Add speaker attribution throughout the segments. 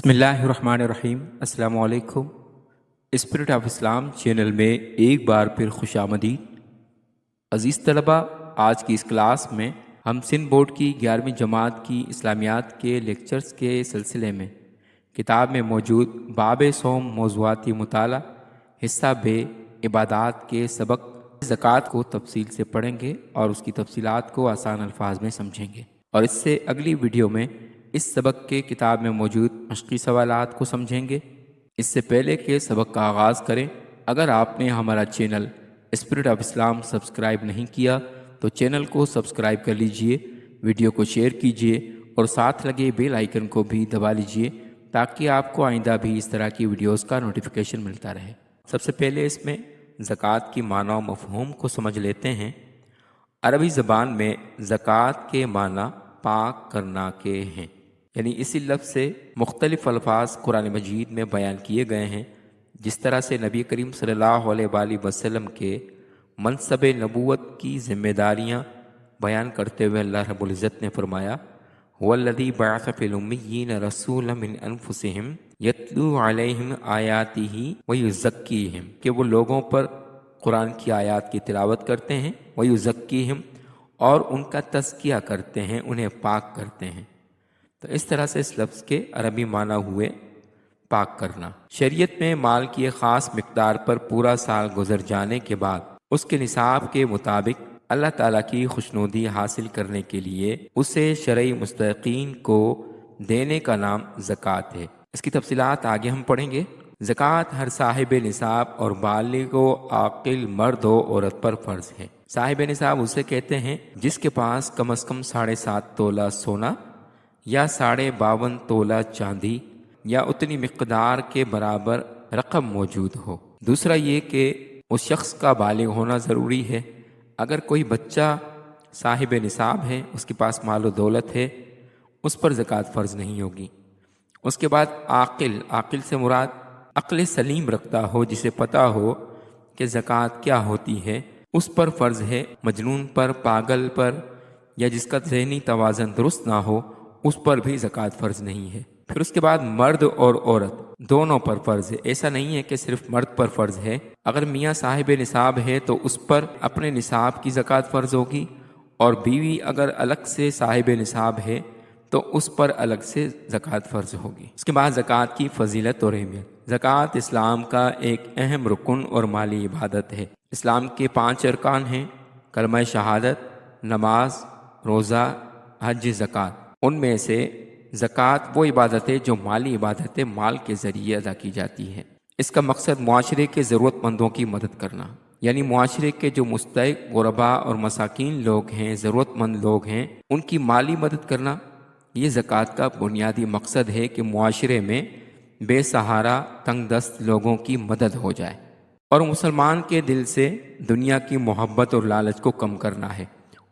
Speaker 1: بسم اللہ الرحمن الرحیم۔ السلام علیکم۔ اسپرٹ آف اسلام چینل میں ایک بار پھر خوش آمدید۔ عزیز طلبہ، آج کی اس کلاس میں ہم سندھ بورڈ کی 11ویں جماعت کی اسلامیات کے لیکچرز کے سلسلے میں کتاب میں موجود باب صوم موضوعاتی مطالعہ حصہ بے عبادات کے سبق زکوٰۃ کو تفصیل سے پڑھیں گے اور اس کی تفصیلات کو آسان الفاظ میں سمجھیں گے، اور اس سے اگلی ویڈیو میں اس سبق کے کتاب میں موجود مشقی سوالات کو سمجھیں گے۔ اس سے پہلے کہ سبق کا آغاز کریں، اگر آپ نے ہمارا channel spirit of Islam subscribe نہیں کیا تو چینل کو سبسکرائب کر لیجئے، ویڈیو کو شیئر کیجئے اور ساتھ لگے بیل آئیکن کو بھی دبا لیجئے تاکہ آپ کو آئندہ بھی اس طرح کی ویڈیوز کا نوٹیفیکیشن ملتا رہے۔ سب سے پہلے اس میں زکوٰۃ کی معنی و مفہوم کو سمجھ لیتے ہیں۔ عربی زبان میں زکوٰۃ کے معنی پاک کرنا کے ہیں، یعنی اسی لفظ سے مختلف الفاظ قرآن مجید میں بیان کیے گئے ہیں، جس طرح سے نبی کریم صلی اللہ علیہ وآلہ وسلم کے منصب نبوت کی ذمہ داریاں بیان کرتے ہوئے اللہ رب العزت نے فرمایا هو الذی بعث فی الامیین رسولا من انفسہم یتلو علیہم آیاتہ ویزکیہم، کہ وہ لوگوں پر قرآن کی آیات کی تلاوت کرتے ہیں، ویزکیہم، اور ان کا تزکیہ کرتے ہیں، انہیں پاک کرتے ہیں۔ تو اس طرح سے اس لفظ کے عربی معنی ہوئے پاک کرنا۔ شریعت میں مال کی ایک خاص مقدار پر پورا سال گزر جانے کے بعد اس کے نصاب کے مطابق اللہ تعالیٰ کی خوشنودی حاصل کرنے کے لیے اسے شرعی مستحقین کو دینے کا نام زکوٰۃ ہے۔ اس کی تفصیلات آگے ہم پڑھیں گے۔ زکوٰۃ ہر صاحب نصاب اور بالغ و عاقل مرد و عورت پر فرض ہے۔ صاحب نصاب اسے کہتے ہیں جس کے پاس کم از کم 7.5 تولہ سونا یا 52.5 تولہ چاندی یا اتنی مقدار کے برابر رقم موجود ہو۔ دوسرا یہ کہ اس شخص کا بالغ ہونا ضروری ہے۔ اگر کوئی بچہ صاحب نصاب ہے، اس کے پاس مال و دولت ہے، اس پر زکوٰۃ فرض نہیں ہوگی۔ اس کے بعد عاقل سے مراد عقل سلیم رکھتا ہو، جسے پتہ ہو کہ زکوٰۃ کیا ہوتی ہے، اس پر فرض ہے۔ مجنون پر، پاگل پر، یا جس کا ذہنی توازن درست نہ ہو، اس پر بھی زکوٰۃ فرض نہیں ہے۔ پھر اس کے بعد مرد اور عورت دونوں پر فرض ہے۔ ایسا نہیں ہے کہ صرف مرد پر فرض ہے۔ اگر میاں صاحب نصاب ہے تو اس پر اپنے نصاب کی زکوٰۃ فرض ہوگی، اور بیوی اگر الگ سے صاحب نصاب ہے تو اس پر الگ سے زکوٰۃ فرض ہوگی۔ اس کے بعد زکوٰۃ کی فضیلت اور اہمیت۔ زکوٰۃ اسلام کا ایک اہم رکن اور مالی عبادت ہے۔ اسلام کے 5 ارکان ہیں: کلمہ شہادت، نماز، روزہ، حج، زکوٰۃ۔ ان میں سے زکوٰۃ وہ عبادت ہے جو مالی عبادت ہے، مال کے ذریعے ادا کی جاتی ہے۔ اس کا مقصد معاشرے کے ضرورت مندوں کی مدد کرنا، یعنی معاشرے کے جو مستحق غرباء اور مساکین لوگ ہیں، ضرورت مند لوگ ہیں، ان کی مالی مدد کرنا۔ یہ زکوٰۃ کا بنیادی مقصد ہے کہ معاشرے میں بے سہارا تنگ دست لوگوں کی مدد ہو جائے، اور مسلمان کے دل سے دنیا کی محبت اور لالچ کو کم کرنا ہے۔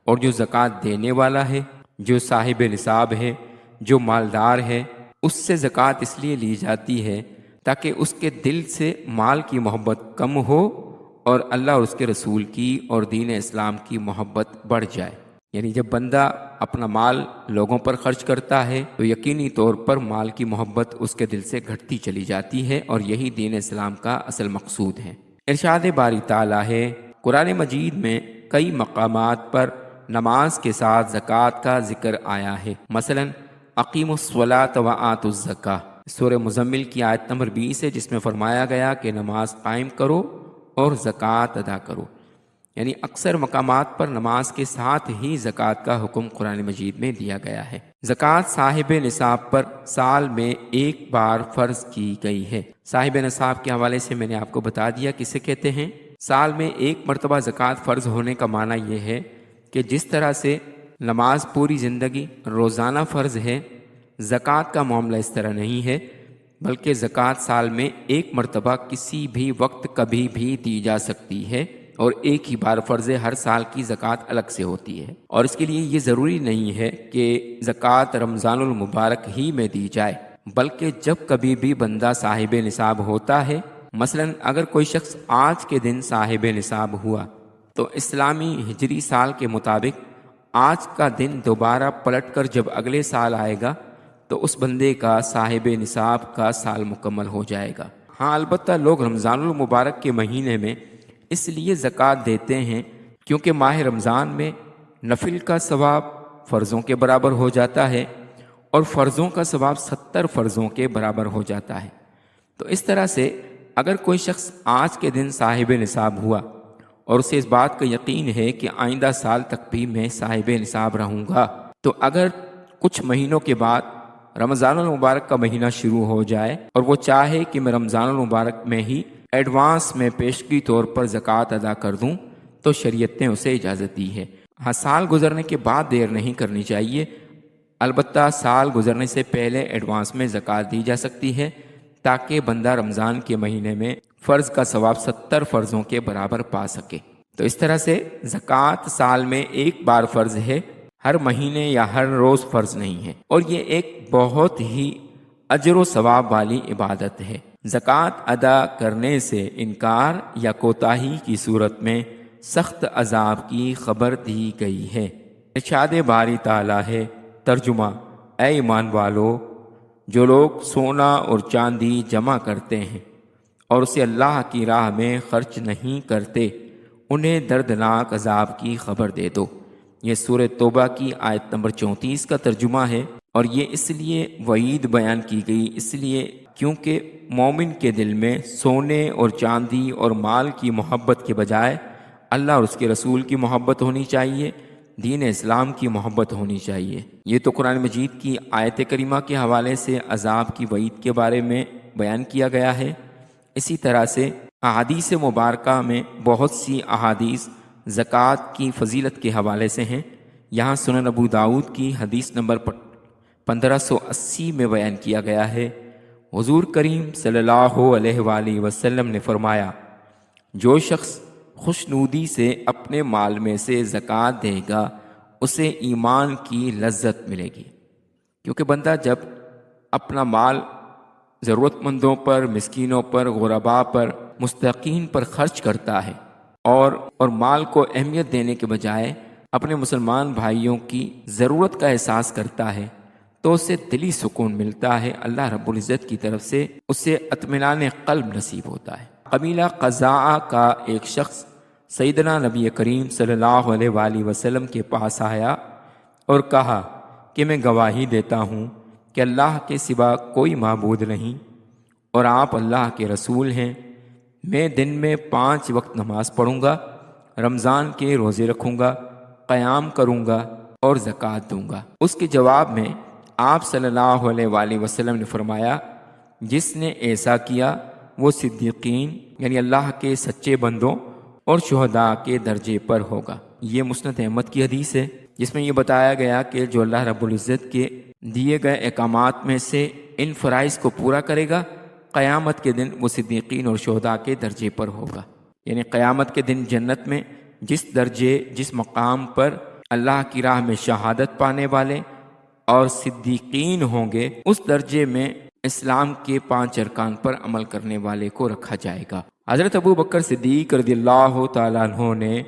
Speaker 1: اور جو زکوٰۃ دینے والا ہے، جو صاحب نصاب ہے، جو مالدار ہے، اس سے زکوٰۃ اس لیے لی جاتی ہے تاکہ اس کے دل سے مال کی محبت کم ہو اور اللہ اور اس کے رسول کی اور دین اسلام کی محبت بڑھ جائے۔ یعنی جب بندہ اپنا مال لوگوں پر خرچ کرتا ہے تو یقینی طور پر مال کی محبت اس کے دل سے گھٹتی چلی جاتی ہے، اور یہی دین اسلام کا اصل مقصود ہے۔ ارشاد باری تعالیٰ ہے، قرآن مجید میں کئی مقامات پر نماز کے ساتھ زکوٰۃ کا ذکر آیا ہے۔ مثلا اقیموا الصلاۃ وآتوا الزکاۃ، سورہ مزمل کی آیت نمبر 20 ہے، جس میں فرمایا گیا کہ نماز قائم کرو اور زکوٰۃ ادا کرو۔ یعنی اکثر مقامات پر نماز کے ساتھ ہی زکوٰۃ کا حکم قرآن مجید میں دیا گیا ہے۔ زکوٰۃ صاحب نصاب پر سال میں ایک بار فرض کی گئی ہے۔ صاحب نصاب کے حوالے سے میں نے آپ کو بتا دیا کسے کہتے ہیں۔ سال میں ایک مرتبہ زکوٰۃ فرض ہونے کا معنی یہ ہے کہ جس طرح سے نماز پوری زندگی روزانہ فرض ہے، زکوٰۃ کا معاملہ اس طرح نہیں ہے، بلکہ زکوٰۃ سال میں ایک مرتبہ کسی بھی وقت کبھی بھی دی جا سکتی ہے، اور ایک ہی بار فرض ہے، ہر سال کی زکوٰۃ الگ سے ہوتی ہے۔ اور اس کے لیے یہ ضروری نہیں ہے کہ زکوٰۃ رمضان المبارک ہی میں دی جائے، بلکہ جب کبھی بھی بندہ صاحب نصاب ہوتا ہے، مثلا اگر کوئی شخص آج کے دن صاحب نصاب ہوا تو اسلامی ہجری سال کے مطابق آج کا دن دوبارہ پلٹ کر جب اگلے سال آئے گا تو اس بندے کا صاحب نصاب کا سال مکمل ہو جائے گا۔ ہاں البتہ لوگ رمضان المبارک کے مہینے میں اس لیے زکوٰۃ دیتے ہیں کیونکہ ماہ رمضان میں نفل کا ثواب فرضوں کے برابر ہو جاتا ہے اور فرضوں کا ثواب 70 فرضوں کے برابر ہو جاتا ہے۔ تو اس طرح سے اگر کوئی شخص آج کے دن صاحب نصاب ہوا اور اسے اس بات کا یقین ہے کہ آئندہ سال تک بھی میں صاحب نصاب رہوں گا، تو اگر کچھ مہینوں کے بعد رمضان المبارک کا مہینہ شروع ہو جائے اور وہ چاہے کہ میں رمضان المبارک میں ہی ایڈوانس میں پیشگی طور پر زکوٰۃ ادا کر دوں تو شریعت نے اسے اجازت دی ہے۔ ہاں سال گزرنے کے بعد دیر نہیں کرنی چاہیے، البتہ سال گزرنے سے پہلے ایڈوانس میں زکوٰۃ دی جا سکتی ہے تاکہ بندہ رمضان کے مہینے میں فرض کا ثواب 70 فرضوں کے برابر پا سکے۔ تو اس طرح سے زکوٰۃ سال میں ایک بار فرض ہے، ہر مہینے یا ہر روز فرض نہیں ہے، اور یہ ایک بہت ہی اجر و ثواب والی عبادت ہے۔ زکوٰۃ ادا کرنے سے انکار یا کوتاہی کی صورت میں سخت عذاب کی خبر دی گئی ہے۔ ارشاد باری تعالیٰ ہے، ترجمہ: اے ایمان والو، جو لوگ سونا اور چاندی جمع کرتے ہیں اور اسے اللہ کی راہ میں خرچ نہیں کرتے، انہیں دردناک عذاب کی خبر دے دو۔ یہ سورہ توبہ کی آیت نمبر 34 کا ترجمہ ہے، اور یہ اس لیے وعید بیان کی گئی اس لیے کیونکہ مومن کے دل میں سونے اور چاندی اور مال کی محبت کے بجائے اللہ اور اس کے رسول کی محبت ہونی چاہیے، دین اسلام کی محبت ہونی چاہیے۔ یہ تو قرآن مجید کی آیت کریمہ کے حوالے سے عذاب کی وعید کے بارے میں بیان کیا گیا ہے۔ اسی طرح سے احادیث مبارکہ میں بہت سی احادیث زکوٰۃ کی فضیلت کے حوالے سے ہیں۔ یہاں سنن ابو داؤد کی حدیث نمبر 1580 میں بیان کیا گیا ہے، حضور کریم صلی اللہ علیہ وآلہ وسلم نے فرمایا، جو شخص خوشنودی سے اپنے مال میں سے زکوٰۃ دے گا اسے ایمان کی لذت ملے گی، کیونکہ بندہ جب اپنا مال ضرورت مندوں پر، مسکینوں پر، غرباء پر، مستحقین پر خرچ کرتا ہے اور مال کو اہمیت دینے کے بجائے اپنے مسلمان بھائیوں کی ضرورت کا احساس کرتا ہے تو اسے دلی سکون ملتا ہے، اللہ رب العزت کی طرف سے اسے اطمینان قلب نصیب ہوتا ہے۔ قبیلہ قزاعہ کا ایک شخص سیدنا نبی کریم صلی اللہ علیہ وآلہ وسلم کے پاس آیا اور کہا کہ میں گواہی دیتا ہوں کہ اللہ کے سوا کوئی معبود نہیں اور آپ اللہ کے رسول ہیں۔ میں دن میں 5 وقت نماز پڑھوں گا، رمضان کے روزے رکھوں گا، قیام کروں گا اور زکوٰۃ دوں گا۔ اس کے جواب میں آپ صلی اللہ علیہ وآلہ وسلم نے فرمایا، جس نے ایسا کیا وہ صدیقین یعنی اللہ کے سچے بندوں اور شہداء کے درجے پر ہوگا۔ یہ مسند احمد کی حدیث ہے، جس میں یہ بتایا گیا کہ جو اللہ رب العزت کے دیے گئے احکامات میں سے ان فرائض کو پورا کرے گا، قیامت کے دن وہ صدیقین اور شہداء کے درجے پر ہوگا۔ یعنی قیامت کے دن جنت میں جس درجے جس مقام پر اللہ کی راہ میں شہادت پانے والے اور صدیقین ہوں گے، اس درجے میں اسلام کے 5 ارکان پر عمل کرنے والے کو رکھا جائے گا۔ حضرت ابو بکر صدیق رضی اللہ تعالیٰ عنہ نے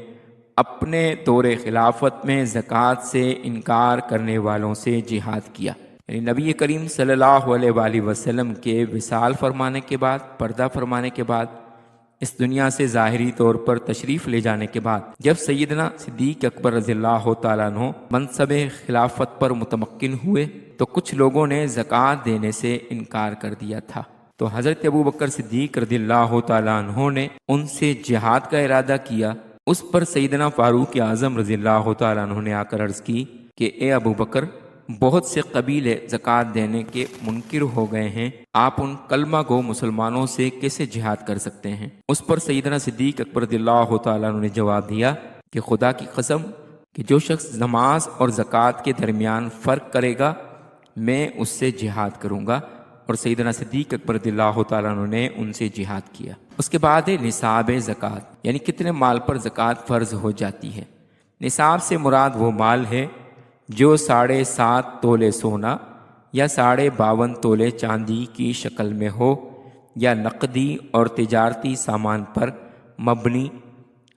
Speaker 1: اپنے دور خلافت میں زکوٰۃ سے انکار کرنے والوں سے جہاد کیا۔ یعنی نبی کریم صلی اللہ علیہ وآلہ وسلم کے وصال فرمانے کے بعد، پردہ فرمانے کے بعد، اس دنیا سے ظاہری طور پر تشریف لے جانے کے بعد، جب سیدنا صدیق اکبر رضی اللہ تعالیٰ عنہ منصب خلافت پر متمکن ہوئے تو کچھ لوگوں نے زکوٰۃ دینے سے انکار کر دیا تھا۔ تو حضرت ابو بکر صدیق رضی اللہ تعالیٰ عنہ نے ان سے جہاد کا ارادہ کیا۔ اس پر سیدنا فاروق اعظم رضی اللہ تعالیٰ عنہ نے آ کر عرض کی کہ اے ابو بکر، بہت سے قبیلے زکوٰۃ دینے کے منکر ہو گئے ہیں، آپ ان کلمہ گو مسلمانوں سے کیسے جہاد کر سکتے ہیں؟ اس پر سیدنا صدیق اکبر رضی اللہ تعالیٰ عنہ نے جواب دیا کہ خدا کی قسم کہ جو شخص نماز اور زکوٰۃ کے درمیان فرق کرے گا میں اس سے جہاد کروں گا، اور سیدنا صدیق اکبر رضی اللہ تعالیٰ عنہ نے ان سے جہاد کیا۔ اس کے بعد ہے نصاب زکوٰۃ، یعنی کتنے مال پر زکوٰۃ فرض ہو جاتی ہے۔ نصاب سے مراد وہ مال ہے جو 7.5 تولے سونا یا 52.5 تولے چاندی کی شکل میں ہو، یا نقدی اور تجارتی سامان پر مبنی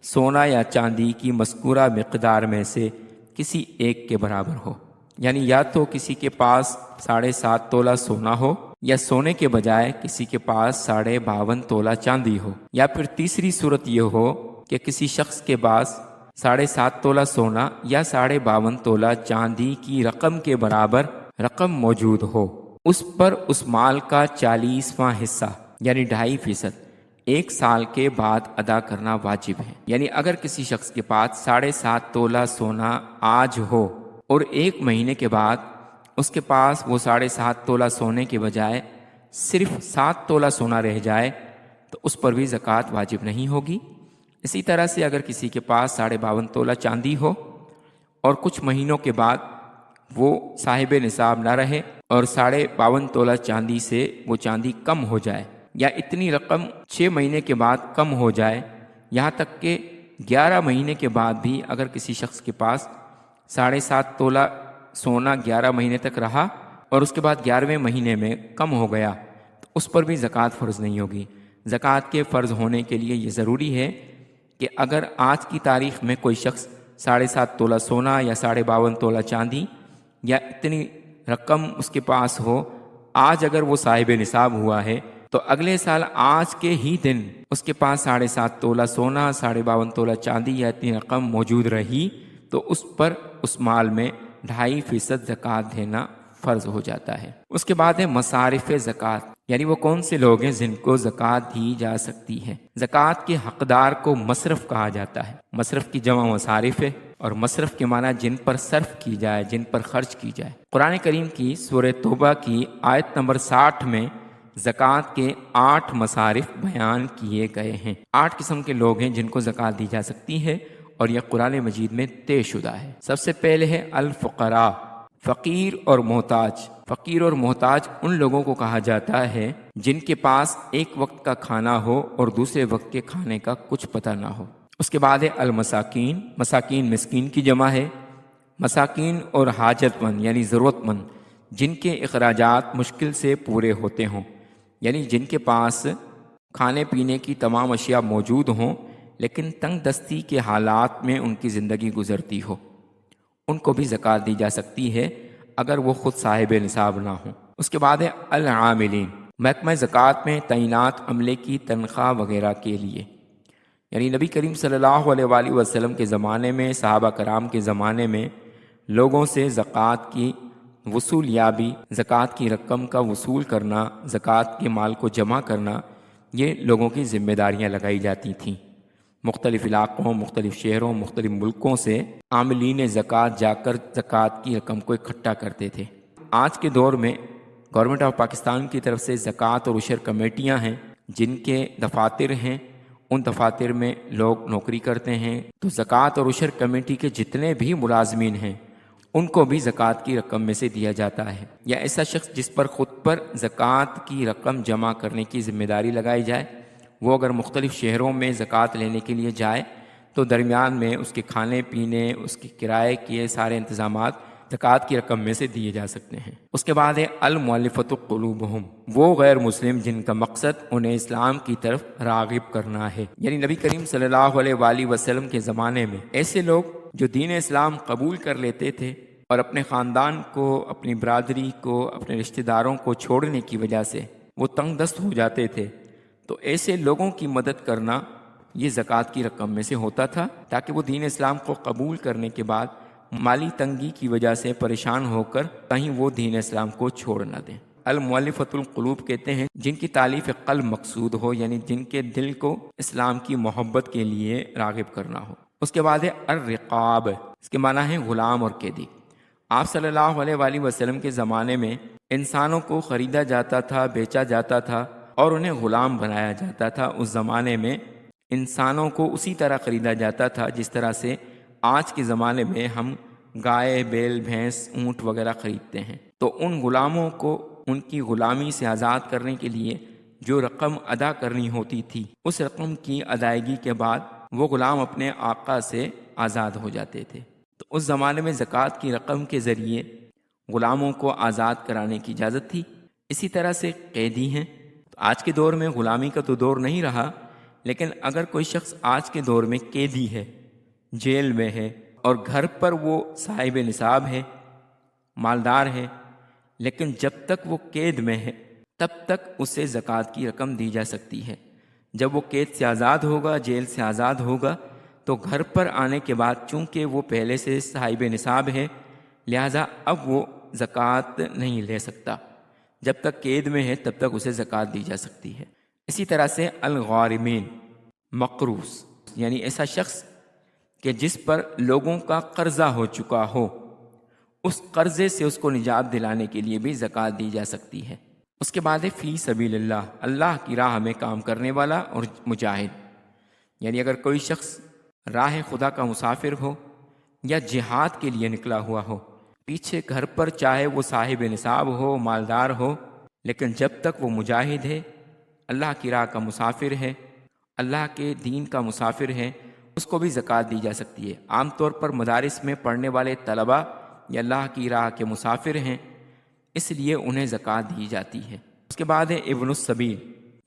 Speaker 1: سونا یا چاندی کی مذکورہ مقدار میں سے کسی ایک کے برابر ہو۔ یعنی یا تو کسی کے پاس 7.5 تولہ سونا ہو، یا سونے کے بجائے کسی کے پاس 52.5 تولہ چاندی ہو، یا پھر تیسری صورت یہ ہو کہ کسی شخص کے پاس 7.5 تولہ سونا یا 52.5 تولہ چاندی کی رقم کے برابر رقم موجود ہو، اس پر اس مال کا 40واں حصہ یعنی 2.5% 1 سال کے بعد ادا کرنا واجب ہے۔ یعنی اگر کسی شخص کے پاس 7.5 تولہ سونا آج ہو اور 1 مہینے کے بعد اس کے پاس وہ 7.5 تولہ سونے کے بجائے صرف 7 تولہ سونا رہ جائے تو اس پر بھی زکوٰۃ واجب نہیں ہوگی۔ اسی طرح سے اگر کسی کے پاس 52.5 تولہ چاندی ہو اور کچھ مہینوں کے بعد وہ صاحب نصاب نہ رہے اور 52.5 تولہ چاندی سے وہ چاندی کم ہو جائے، یا اتنی رقم 6 مہینے کے بعد کم ہو جائے، یہاں تک کہ 11 مہینے کے بعد بھی اگر کسی شخص کے پاس 7.5 تولہ سونا 11 مہینے تک رہا اور اس کے بعد 11ویں مہینے میں کم ہو گیا تو اس پر بھی زکوٰۃ فرض نہیں ہوگی۔ زکوٰۃ کے فرض ہونے کے لیے یہ ضروری ہے کہ اگر آج کی تاریخ میں کوئی شخص 7.5 تولہ سونا یا 52.5 تولہ چاندی یا اتنی رقم اس کے پاس ہو، آج اگر وہ صاحب نصاب ہوا ہے تو اگلے سال آج کے ہی دن اس کے پاس 7.5 تولہ سونا 52.5 تولہ چاندی یا اتنی رقم موجود رہی تو اس پر اس مال میں 2.5% زکوٰۃ دینا فرض ہو جاتا ہے۔ اس کے بعد ہے مصارف زکوٰۃ، یعنی وہ کون سے لوگ ہیں جن کو زکوٰۃ دی جا سکتی ہے۔ زکوٰۃ کے حقدار کو مصرف کہا جاتا ہے۔ مصرف کی جمع مصارف ہے، اور مصرف کے معنی جن پر صرف کی جائے، جن پر خرچ کی جائے۔ قرآن کریم کی سورہ توبہ کی آیت نمبر 60 میں زکوٰۃ کے 8 مصارف بیان کیے گئے ہیں۔ 8 قسم کے لوگ ہیں جن کو زکوٰۃ دی جا سکتی ہے، اور یہ قرآن مجید میں طے شدہ ہے۔ سب سے پہلے ہے الفقراء، فقیر اور محتاج۔ فقیر اور محتاج ان لوگوں کو کہا جاتا ہے جن کے پاس ایک وقت کا کھانا ہو اور دوسرے وقت کے کھانے کا کچھ پتہ نہ ہو۔ اس کے بعد ہے المساکین، مساکین مسکین کی جمع ہے۔ مساکین اور حاجت مند یعنی ضرورت مند، جن کے اخراجات مشکل سے پورے ہوتے ہوں، یعنی جن کے پاس کھانے پینے کی تمام اشیاء موجود ہوں لیکن تنگ دستی کے حالات میں ان کی زندگی گزرتی ہو، ان کو بھی زکوٰۃ دی جا سکتی ہے اگر وہ خود صاحب نصاب نہ ہوں۔ اس کے بعد ہے العاملین، محکمہ زکوٰۃ میں تعینات عملے کی تنخواہ وغیرہ کے لیے، یعنی نبی کریم صلی اللہ علیہ وآلہ وسلم کے زمانے میں، صحابہ کرام کے زمانے میں لوگوں سے زکوٰۃ کی وصولیابی، زکوٰۃ کی رقم کا وصول کرنا، زکوٰۃ کے مال کو جمع کرنا، یہ لوگوں کی ذمہ داریاں لگائی جاتی تھیں۔ مختلف علاقوں، مختلف شہروں، مختلف ملکوں سے عاملین زکوٰۃ جا کر زکوٰۃ کی رقم کو اکٹھا کرتے تھے۔ آج کے دور میں گورنمنٹ آف پاکستان کی طرف سے زکوٰۃ اور عشر کمیٹیاں ہیں جن کے دفاتر ہیں، ان دفاتر میں لوگ نوکری کرتے ہیں، تو زکوٰۃ اور عشر کمیٹی کے جتنے بھی ملازمین ہیں ان کو بھی زکوٰۃ کی رقم میں سے دیا جاتا ہے۔ یا ایسا شخص جس پر خود پر زکوٰۃ کی رقم جمع کرنے کی ذمہ داری لگائی جائے، وہ اگر مختلف شہروں میں زکوٰۃ لینے کے لیے جائے تو درمیان میں اس کے کھانے پینے، اس کے کرائے کے سارے انتظامات زکوٰۃ کی رقم میں سے دیے جا سکتے ہیں۔ اس کے بعد ہے المؤلفۃ قلوبہم، وہ غیر مسلم جن کا مقصد انہیں اسلام کی طرف راغب کرنا ہے، یعنی نبی کریم صلی اللہ علیہ وآلہ وسلم کے زمانے میں ایسے لوگ جو دین اسلام قبول کر لیتے تھے اور اپنے خاندان کو، اپنی برادری کو، اپنے رشتہ داروں کو چھوڑنے کی وجہ سے وہ تنگ دست ہو جاتے تھے، تو ایسے لوگوں کی مدد کرنا یہ زکوٰۃ کی رقم میں سے ہوتا تھا، تاکہ وہ دین اسلام کو قبول کرنے کے بعد مالی تنگی کی وجہ سے پریشان ہو کر کہیں وہ دین اسلام کو چھوڑ نہ دیں۔ المؤلفۃ القلوب کہتے ہیں جن کی تالیف قلب مقصود ہو، یعنی جن کے دل کو اسلام کی محبت کے لیے راغب کرنا ہو۔ اس کے بعد ہے الرقاب، اس کے معنی ہے غلام اور قیدی۔ آپ صلی اللہ علیہ وآلہ وسلم کے زمانے میں انسانوں کو خریدا جاتا تھا، بیچا جاتا تھا اور انہیں غلام بنایا جاتا تھا۔ اس زمانے میں انسانوں کو اسی طرح خریدا جاتا تھا جس طرح سے آج کے زمانے میں ہم گائے، بیل، بھینس، اونٹ وغیرہ خریدتے ہیں۔ تو ان غلاموں کو ان کی غلامی سے آزاد کرنے کے لیے جو رقم ادا کرنی ہوتی تھی، اس رقم کی ادائیگی کے بعد وہ غلام اپنے آقا سے آزاد ہو جاتے تھے۔ تو اس زمانے میں زکوٰۃ کی رقم کے ذریعے غلاموں کو آزاد کرانے کی اجازت تھی۔ اسی طرح سے قیدی ہیں، تو آج کے دور میں غلامی کا تو دور نہیں رہا، لیکن اگر کوئی شخص آج کے دور میں قیدی ہے، جیل میں ہے اور گھر پر وہ صاحب نصاب ہے، مالدار ہے، لیکن جب تک وہ قید میں ہے تب تک اسے زکوٰۃ کی رقم دی جا سکتی ہے۔ جب وہ قید سے آزاد ہوگا، جیل سے آزاد ہوگا، تو گھر پر آنے کے بعد چونکہ وہ پہلے سے صاحب نصاب ہے، لہٰذا اب وہ زکوٰۃ نہیں لے سکتا۔ جب تک قید میں ہے تب تک اسے زکوٰۃ دی جا سکتی ہے۔ اسی طرح سے الغارمین، مقروض یعنی ایسا شخص کہ جس پر لوگوں کا قرضہ ہو چکا ہو، اس قرضے سے اس کو نجات دلانے کے لیے بھی زکوٰۃ دی جا سکتی ہے۔ اس کے بعد ہے فی سبیل اللہ، اللہ کی راہ میں کام کرنے والا اور مجاہد، یعنی اگر کوئی شخص راہ خدا کا مسافر ہو یا جہاد کے لیے نکلا ہوا ہو، پیچھے گھر پر چاہے وہ صاحب نصاب ہو، مالدار ہو، لیکن جب تک وہ مجاہد ہے، اللہ کی راہ کا مسافر ہے، اللہ کے دین کا مسافر ہے، اس کو بھی زکوٰۃ دی جا سکتی ہے۔ عام طور پر مدارس میں پڑھنے والے طلباء یہ اللہ کی راہ کے مسافر ہیں، اس لیے انہیں زکوٰۃ دی جاتی ہے۔ اس کے بعد ہے ابن السبیل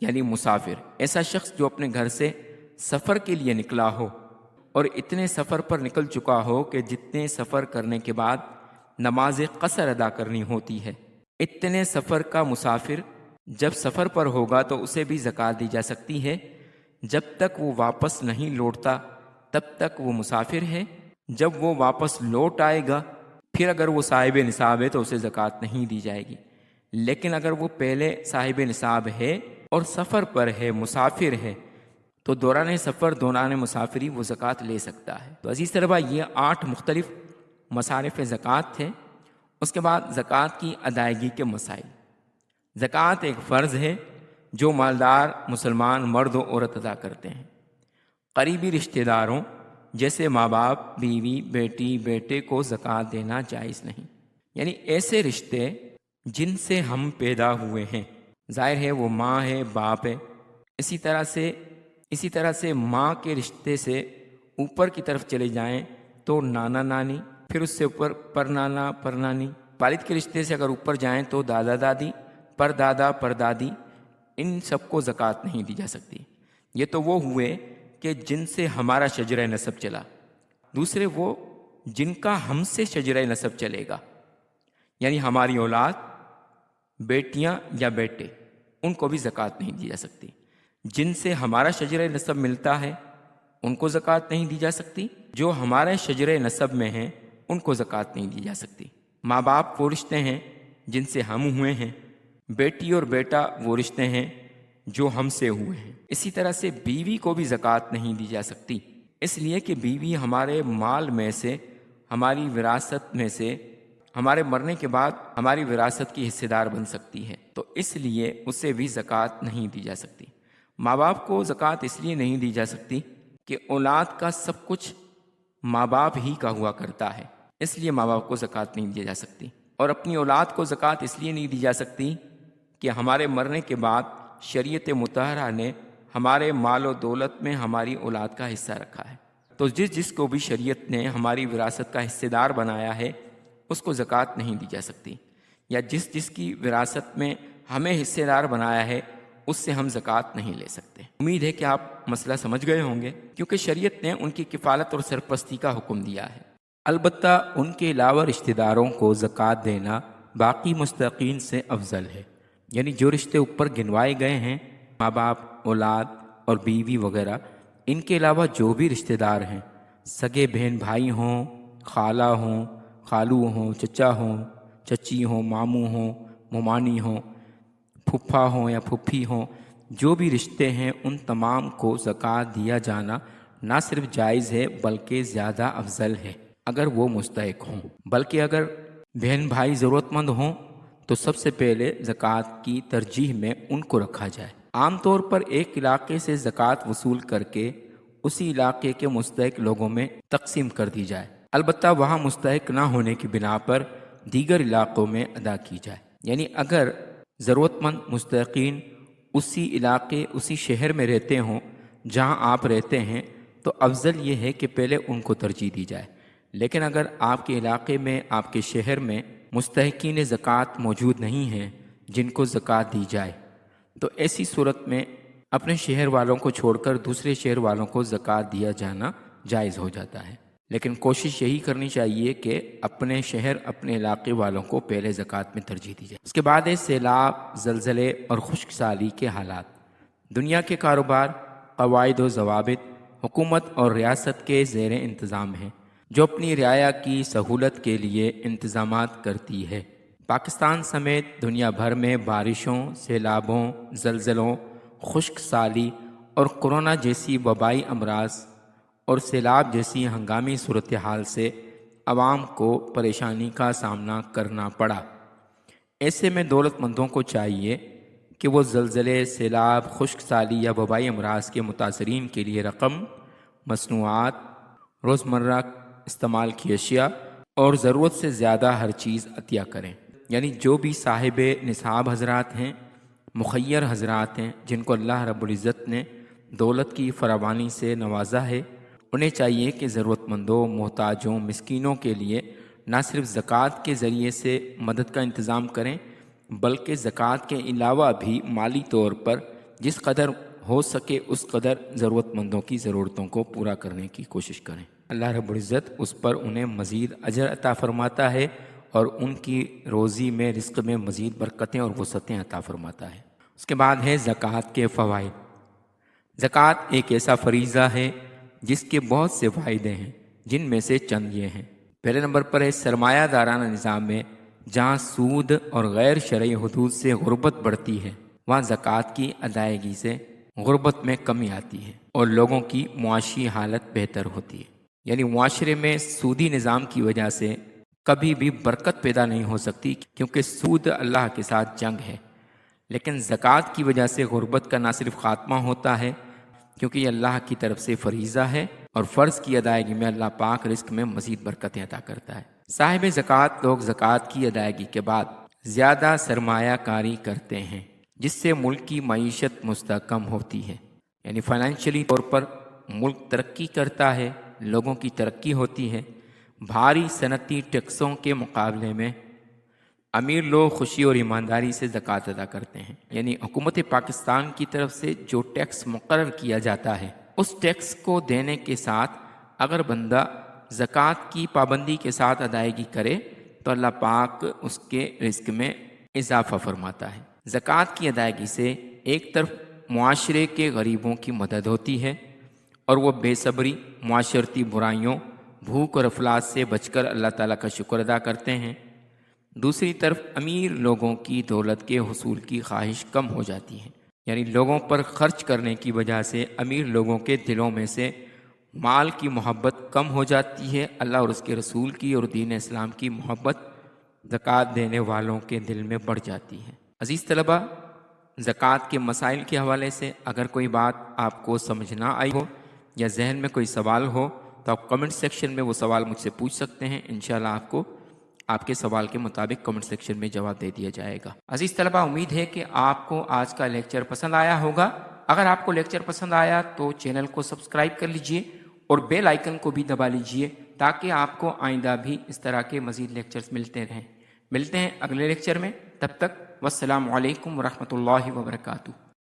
Speaker 1: یعنی مسافر، ایسا شخص جو اپنے گھر سے سفر کے لیے نکلا ہو اور اتنے سفر پر نکل چکا ہو کہ جتنے سفر کرنے کے بعد نماز قصر ادا کرنی ہوتی ہے، اتنے سفر کا مسافر جب سفر پر ہوگا تو اسے بھی زکوٰۃ دی جا سکتی ہے۔ جب تک وہ واپس نہیں لوٹتا تب تک وہ مسافر ہے، جب وہ واپس لوٹ آئے گا پھر اگر وہ صاحب نصاب ہے تو اسے زکوٰۃ نہیں دی جائے گی، لیکن اگر وہ پہلے صاحب نصاب ہے اور سفر پر ہے، مسافر ہے، تو دوران سفر دوران مسافری وہ زکوٰۃ لے سکتا ہے۔ تو عزیز طلبہ، یہ 8 مختلف مصارف زکوٰۃ تھے۔ اس کے بعد زکوٰۃ کی ادائیگی کے مسائل۔ زکوٰۃ ایک فرض ہے جو مالدار مسلمان مرد و عورت ادا کرتے ہیں۔ قریبی رشتہ داروں جیسے ماں باپ، بیوی، بیٹی، بیٹے کو زکوٰۃ دینا جائز نہیں، یعنی ایسے رشتے جن سے ہم پیدا ہوئے ہیں، ظاہر ہے وہ ماں ہے، باپ ہے۔ اسی طرح سے ماں کے رشتے سے اوپر کی طرف چلے جائیں تو نانا نانی، پھر اس سے اوپر پرنانا پرنانی۔ والد کے رشتے سے اگر اوپر جائیں تو دادا دادی، پردادا پردادی، ان سب کو زکوٰۃ نہیں دی جا سکتی۔ یہ تو وہ ہوئے کہ جن سے ہمارا شجرہ نسب چلا، دوسرے وہ جن کا ہم سے شجرہ نسب چلے گا، یعنی ہماری اولاد، بیٹیاں یا بیٹے، ان کو بھی زکوٰۃ نہیں دی جا سکتی۔ جن سے ہمارا شجرہ نسب ملتا ہے ان کو زکوٰۃ نہیں دی جا سکتی، جو ہمارے شجرہ نسب میں ہیں ان کو زکوٰۃ نہیں دی جا سکتی۔ ماں باپ وہ رشتے ہیں جن سے ہم ہوئے ہیں، بیٹی اور بیٹا وہ رشتے ہیں جو ہم سے ہوئے ہیں۔ اسی طرح سے بیوی کو بھی زکوٰۃ نہیں دی جا سکتی، اس لیے کہ بیوی ہمارے مال میں سے، ہماری وراثت میں سے، ہمارے مرنے کے بعد ہماری وراثت کی حصے دار بن سکتی ہے، تو اس لیے اسے بھی زکوٰۃ نہیں دی جا سکتی۔ ماں باپ کو زکوٰۃ اس لیے نہیں دی جا سکتی کہ اولاد کا سب کچھ ماں باپ ہی کا ہوا کرتا ہے، اس لیے ماں باپ کو زکوٰۃ نہیں دی جا سکتی۔ اور اپنی اولاد کو زکوٰۃ اس لیے نہیں دی جا سکتی کہ ہمارے مرنے کے بعد شریعت مطہرہ نے ہمارے مال و دولت میں ہماری اولاد کا حصہ رکھا ہے، تو جس کو بھی شریعت نے ہماری وراثت کا حصے دار بنایا ہے اس کو زکوٰۃ نہیں دی جا سکتی، یا جس کی وراثت میں ہمیں حصے دار بنایا ہے اس سے ہم زکوٰۃ نہیں لے سکتے۔ امید ہے کہ آپ مسئلہ سمجھ گئے ہوں گے، کیونکہ شریعت نے ان کی کفالت اور سرپرستی کا حکم دیا ہے۔ البتہ ان کے علاوہ رشتہ داروں کو زکوٰۃ دینا باقی مستحقین سے افضل ہے، یعنی جو رشتے اوپر گنوائے گئے ہیں، ماں باپ، اولاد اور بیوی وغیرہ، ان کے علاوہ جو بھی رشتہ دار ہیں، سگے بہن بھائی ہوں، خالہ ہوں، خالو ہوں، چچا ہوں، چچی ہوں، ماموں ہوں، ممانی ہوں، پھپھا ہوں یا پھپھی ہوں، جو بھی رشتے ہیں ان تمام کو زکوٰۃ دیا جانا نہ صرف جائز ہے بلکہ زیادہ افضل ہے اگر وہ مستحق ہوں، بلکہ اگر بہن بھائی ضرورت مند ہوں تو سب سے پہلے زکوٰۃ کی ترجیح میں ان کو رکھا جائے۔ عام طور پر ایک علاقے سے زکوٰۃ وصول کر کے اسی علاقے کے مستحق لوگوں میں تقسیم کر دی جائے، البتہ وہاں مستحق نہ ہونے کی بنا پر دیگر علاقوں میں ادا کی جائے، یعنی اگر ضرورت مند مستحقین اسی علاقے، اسی شہر میں رہتے ہوں جہاں آپ رہتے ہیں تو افضل یہ ہے کہ پہلے ان کو ترجیح دی جائے، لیکن اگر آپ کے علاقے میں، آپ کے شہر میں مستحقین زکوٰۃ موجود نہیں ہیں جن کو زکوٰۃ دی جائے، تو ایسی صورت میں اپنے شہر والوں کو چھوڑ کر دوسرے شہر والوں کو زکوٰۃ دیا جانا جائز ہو جاتا ہے۔ لیکن کوشش یہی کرنی چاہیے کہ اپنے شہر اپنے علاقے والوں کو پہلے زکوٰۃ میں ترجیح دی جائے۔ اس کے بعد ہے سیلاب، زلزلے اور خشک سالی کے حالات۔ دنیا کے کاروبار، قواعد و ضوابط حکومت اور ریاست کے زیر انتظام ہیں، جو اپنی رعایا کی سہولت کے لیے انتظامات کرتی ہے۔ پاکستان سمیت دنیا بھر میں بارشوں، سیلابوں، زلزلوں، خشک سالی اور کورونا جیسی وبائی امراض اور سیلاب جیسی ہنگامی صورتحال سے عوام کو پریشانی کا سامنا کرنا پڑا۔ ایسے میں دولت مندوں کو چاہیے کہ وہ زلزلے، سیلاب، خشک سالی یا وبائی امراض کے متاثرین کے لیے رقم، مصنوعات، روزمرہ استعمال کی اشیاء اور ضرورت سے زیادہ ہر چیز عطیہ کریں۔ یعنی جو بھی صاحب نصاب حضرات ہیں، مخیر حضرات ہیں، جن کو اللہ رب العزت نے دولت کی فراوانی سے نوازا ہے، انہیں چاہیے کہ ضرورت مندوں، محتاجوں، مسکینوں کے لیے نہ صرف زکوٰۃ کے ذریعے سے مدد کا انتظام کریں، بلکہ زکوٰۃ کے علاوہ بھی مالی طور پر جس قدر ہو سکے اس قدر ضرورت مندوں کی ضرورتوں کو پورا کرنے کی کوشش کریں۔ اللہ رب العزت اس پر انہیں مزید اجر عطا فرماتا ہے اور ان کی روزی میں، رزق میں مزید برکتیں اور وسعتیں عطا فرماتا ہے۔ اس کے بعد ہے زکوٰۃ کے فوائد۔ زکوٰۃ ایک ایسا فریضہ ہے جس کے بہت سے فائدے ہیں، جن میں سے چند یہ ہیں۔ پہلے نمبر پر ہے سرمایہ دارانہ نظام میں جہاں سود اور غیر شرعی حدود سے غربت بڑھتی ہے، وہاں زکوٰۃ کی ادائیگی سے غربت میں کمی آتی ہے اور لوگوں کی معاشی حالت بہتر ہوتی ہے۔ یعنی معاشرے میں سودی نظام کی وجہ سے کبھی بھی برکت پیدا نہیں ہو سکتی، کیونکہ سود اللہ کے ساتھ جنگ ہے۔ لیکن زکوٰۃ کی وجہ سے غربت کا نہ صرف خاتمہ ہوتا ہے، کیونکہ یہ اللہ کی طرف سے فریضہ ہے، اور فرض کی ادائیگی میں اللہ پاک رزق میں مزید برکتیں عطا کرتا ہے۔ صاحب زکوٰۃ لوگ زکوٰۃ کی ادائیگی کے بعد زیادہ سرمایہ کاری کرتے ہیں، جس سے ملک کی معیشت مستحکم ہوتی ہے۔ یعنی فائنینشلی طور پر ملک ترقی کرتا ہے، لوگوں کی ترقی ہوتی ہے۔ بھاری صنعتی ٹیکسوں کے مقابلے میں امیر لوگ خوشی اور ایمانداری سے زکوٰۃ ادا کرتے ہیں۔ یعنی حکومت پاکستان کی طرف سے جو ٹیکس مقرر کیا جاتا ہے، اس ٹیکس کو دینے کے ساتھ اگر بندہ زکوٰۃ کی پابندی کے ساتھ ادائیگی کرے تو اللہ پاک اس کے رزق میں اضافہ فرماتا ہے۔ زکوٰۃ کی ادائیگی سے ایک طرف معاشرے کے غریبوں کی مدد ہوتی ہے اور وہ بے صبری، معاشرتی برائیوں، بھوک اور افلاس سے بچ کر اللہ تعالیٰ کا شکر ادا کرتے ہیں۔ دوسری طرف امیر لوگوں کی دولت کے حصول کی خواہش کم ہو جاتی ہے، یعنی لوگوں پر خرچ کرنے کی وجہ سے امیر لوگوں کے دلوں میں سے مال کی محبت کم ہو جاتی ہے۔ اللہ اور اس کے رسول کی اور دین اسلام کی محبت زکوٰۃ دینے والوں کے دل میں بڑھ جاتی ہے۔ عزیز طلبہ، زکوٰۃ کے مسائل کے حوالے سے اگر کوئی بات آپ کو سمجھ نہ آئی ہو یا ذہن میں کوئی سوال ہو تو آپ کمنٹ سیکشن میں وہ سوال مجھ سے پوچھ سکتے ہیں۔ انشاءاللہ آپ کو آپ کے سوال کے مطابق کمنٹ سیکشن میں جواب دے دیا جائے گا۔ عزیز طلبہ، امید ہے کہ آپ کو آج کا لیکچر پسند آیا ہوگا۔ اگر آپ کو لیکچر پسند آیا تو چینل کو سبسکرائب کر لیجئے اور بیل آئیکن کو بھی دبا لیجئے تاکہ آپ کو آئندہ بھی اس طرح کے مزید لیکچرز ملتے رہیں۔ ملتے ہیں اگلے لیکچر میں، تب تک والسلام علیکم ورحمۃ اللہ وبرکاتہ۔